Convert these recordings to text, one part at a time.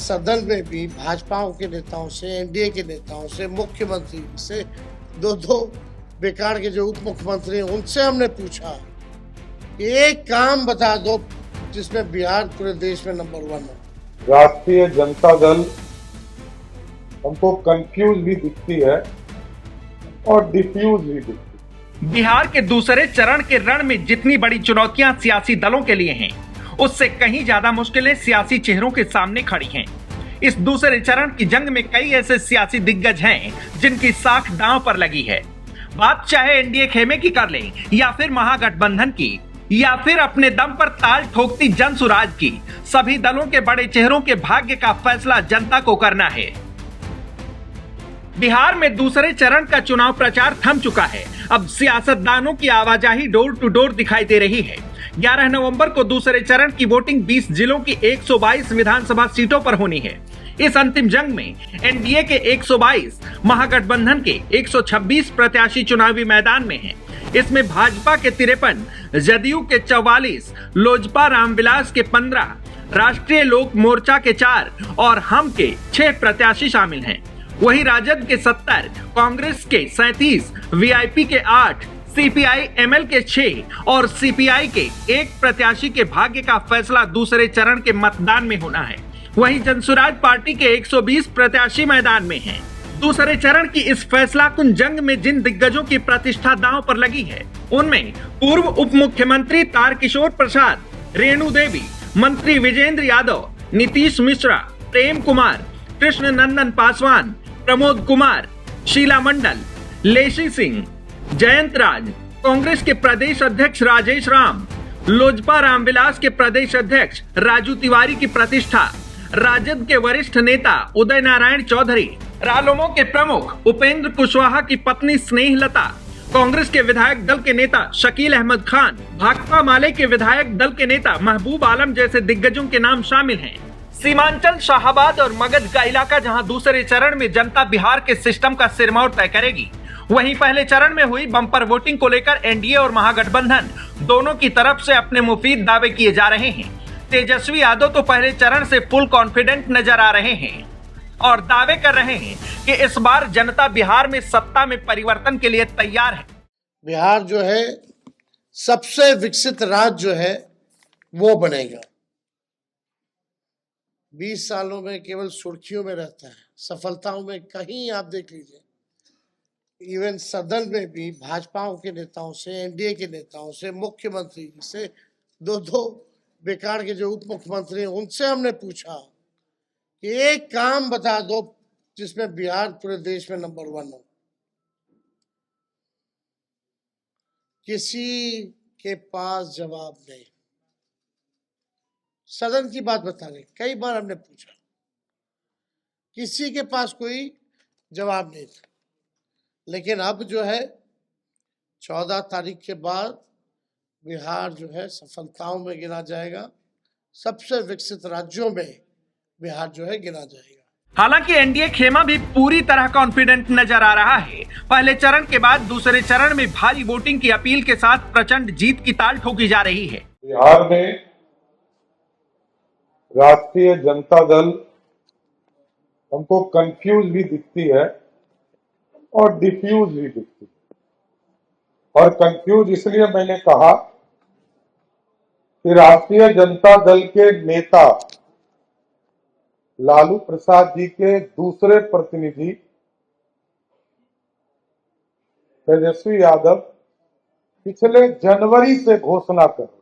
सदन में भी भाजपा के नेताओं से, एनडीए के नेताओं से, मुख्यमंत्री से, दो बेकार के जो उप मुख्यमंत्री हैं उनसे हमने पूछा कि एक काम बता दो जिसमें बिहार पूरे देश में नंबर 1 हो। राष्ट्रीय जनता दल हमको कंफ्यूज भी दिखती है और डिफ्यूज भी दिखती है। बिहार के दूसरे चरण के रण में जितनी बड़ी चुनौतियां सियासी दलों के लिए हैं, उससे कहीं ज्यादा मुश्किलें सियासी चेहरों के सामने खड़ी हैं। इस दूसरे चरण की जंग में कई ऐसे सियासी दिग्गज हैं जिनकी साख दांव पर लगी है। बात चाहे एनडीए खेमे की कर लें या फिर महागठबंधन की या फिर अपने दम पर ताल ठोकती जनसुराज की, सभी दलों के बड़े चेहरों के भाग्य का फैसला जनता को करना है। बिहार में दूसरे चरण का चुनाव प्रचार थम चुका है। अब सियासतदानों की आवाजाही डोर टू डोर दिखाई दे रही है। 11 नवंबर को दूसरे चरण की वोटिंग 20 जिलों की 122 विधानसभा सीटों पर होनी है। इस अंतिम जंग में एनडीए के 122, महागठबंधन के 126 प्रत्याशी चुनावी मैदान में हैं। इसमें भाजपा के 53, जदयू के 44, लोजपा रामविलास के 15, राष्ट्रीय लोक मोर्चा के 4 और हम के 6 प्रत्याशी शामिल हैं। वहीं राजद के 70, कांग्रेस के 37, वीआईपी के 8, सीपीआई एमएल के 6 और सीपीआई के 1 प्रत्याशी के भाग्य का फैसला दूसरे चरण के मतदान में होना है। वहीं जनसुराज पार्टी के 120 प्रत्याशी मैदान में हैं। दूसरे चरण की इस फैसलाकुन जंग में जिन दिग्गजों की प्रतिष्ठा दांव पर लगी है, उनमें पूर्व उप मुख्यमंत्री तारकिशोर प्रसाद, रेणु देवी, मंत्री विजेंद्र यादव, नीतीश मिश्रा, प्रेम कुमार, कृष्ण नंदन पासवान, प्रमोद कुमार, शीला मंडल, लेशी सिंह, जयंत राज, कांग्रेस के प्रदेश अध्यक्ष राजेश राम, लोजपा रामविलास के प्रदेश अध्यक्ष राजू तिवारी की प्रतिष्ठा, राजद के वरिष्ठ नेता उदय नारायण चौधरी, रालोमो के प्रमुख उपेंद्र कुशवाहा की पत्नी स्नेहलता, कांग्रेस के विधायक दल के नेता शकील अहमद खान, भाकपा माले के विधायक दल के नेता महबूब आलम जैसे दिग्गजों के नाम शामिल हैं। सीमांचल, शाहाबाद और मगध का इलाका जहां दूसरे चरण में जनता बिहार के सिस्टम का सिरमौर तय करेगी, वहीं पहले चरण में हुई बम्पर वोटिंग को लेकर एनडीए और महागठबंधन दोनों की तरफ से अपने मुफीद दावे किए जा रहे हैं। तेजस्वी यादव तो पहले चरण से फुल कॉन्फिडेंट नजर आ रहे हैं और दावे कर रहे हैं कि इस बार जनता बिहार में सत्ता में परिवर्तन के लिए तैयार है। बिहार जो है सबसे विकसित राज्य जो है वो बनेगा। 20 सालों में केवल सुर्खियों में रहता है, सफलताओं में कहीं आप देख लीजिए। इवन सदन में भी भाजपा के नेताओं से, एनडीए के नेताओं से, मुख्यमंत्री से, दो बेकार के जो उप मुख्यमंत्री हैं उनसे हमने पूछा कि एक काम बता दो जिसमें बिहार पूरे देश में नंबर 1 हो। किसी के पास जवाब नहीं। सदन की बात बता रहे, कई बार हमने पूछा, किसी के पास कोई जवाब नहीं था। लेकिन अब जो है 14 तारीख के बाद बिहार जो है सफलताओं में गिना जाएगा। सबसे विकसित राज्यों में बिहार जो है गिना जाएगा। हालांकि एनडीए खेमा भी पूरी तरह कॉन्फिडेंट नजर आ रहा है। पहले चरण के बाद दूसरे चरण में भारी वोटिंग की अपील के साथ प्रचंड जीत की ताल ठोकी जा रही है। बिहार में राष्ट्रीय जनता दल हमको कंफ्यूज भी दिखती है और डिफ्यूज भी दिखती है। और कंफ्यूज इसलिए मैंने कहा कि राष्ट्रीय जनता दल के नेता लालू प्रसाद जी के दूसरे प्रतिनिधि तेजस्वी यादव पिछले जनवरी से घोषणा कर रहे,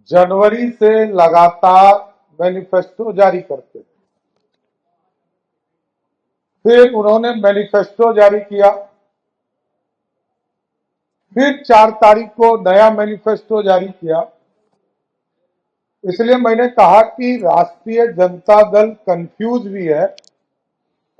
जनवरी से लगातार मैनिफेस्टो जारी करते थे। फिर उन्होंने मैनिफेस्टो जारी किया, फिर 4 तारीख को नया मैनिफेस्टो जारी किया। इसलिए मैंने कहा कि राष्ट्रीय जनता दल कंफ्यूज भी है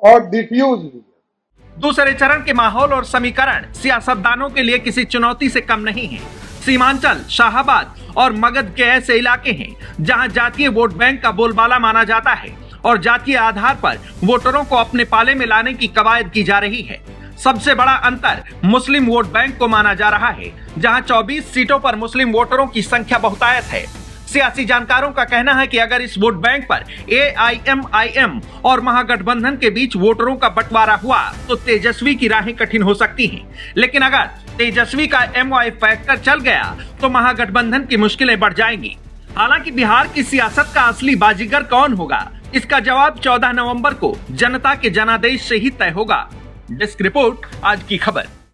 और डिफ्यूज भी है। दूसरे चरण के माहौल और समीकरण सियासतदानों के लिए किसी चुनौती से कम नहीं है। सीमांचल, शाहाबाद और मगध के ऐसे इलाके हैं जहां जातीय वोट बैंक का बोलबाला माना जाता है और जातीय आधार पर वोटरों को अपने पाले में लाने की कवायद की जा रही है। सबसे बड़ा अंतर मुस्लिम वोट बैंक को माना जा रहा है, जहां 24 सीटों पर मुस्लिम वोटरों की संख्या बहुतायत है। सियासी जानकारों का कहना है कि अगर इस वोट बैंक पर AIMIM और महागठबंधन के बीच वोटरों का बंटवारा हुआ तो तेजस्वी की राहें कठिन हो सकती हैं। लेकिन अगर तेजस्वी का MY फैक्टर चल गया तो महागठबंधन की मुश्किलें बढ़ जाएंगी। हालांकि बिहार की सियासत का असली बाजीगर कौन होगा, इसका जवाब 14 नवंबर को जनता के जनादेश से ही तय होगा। डेस्क रिपोर्ट, आज की खबर।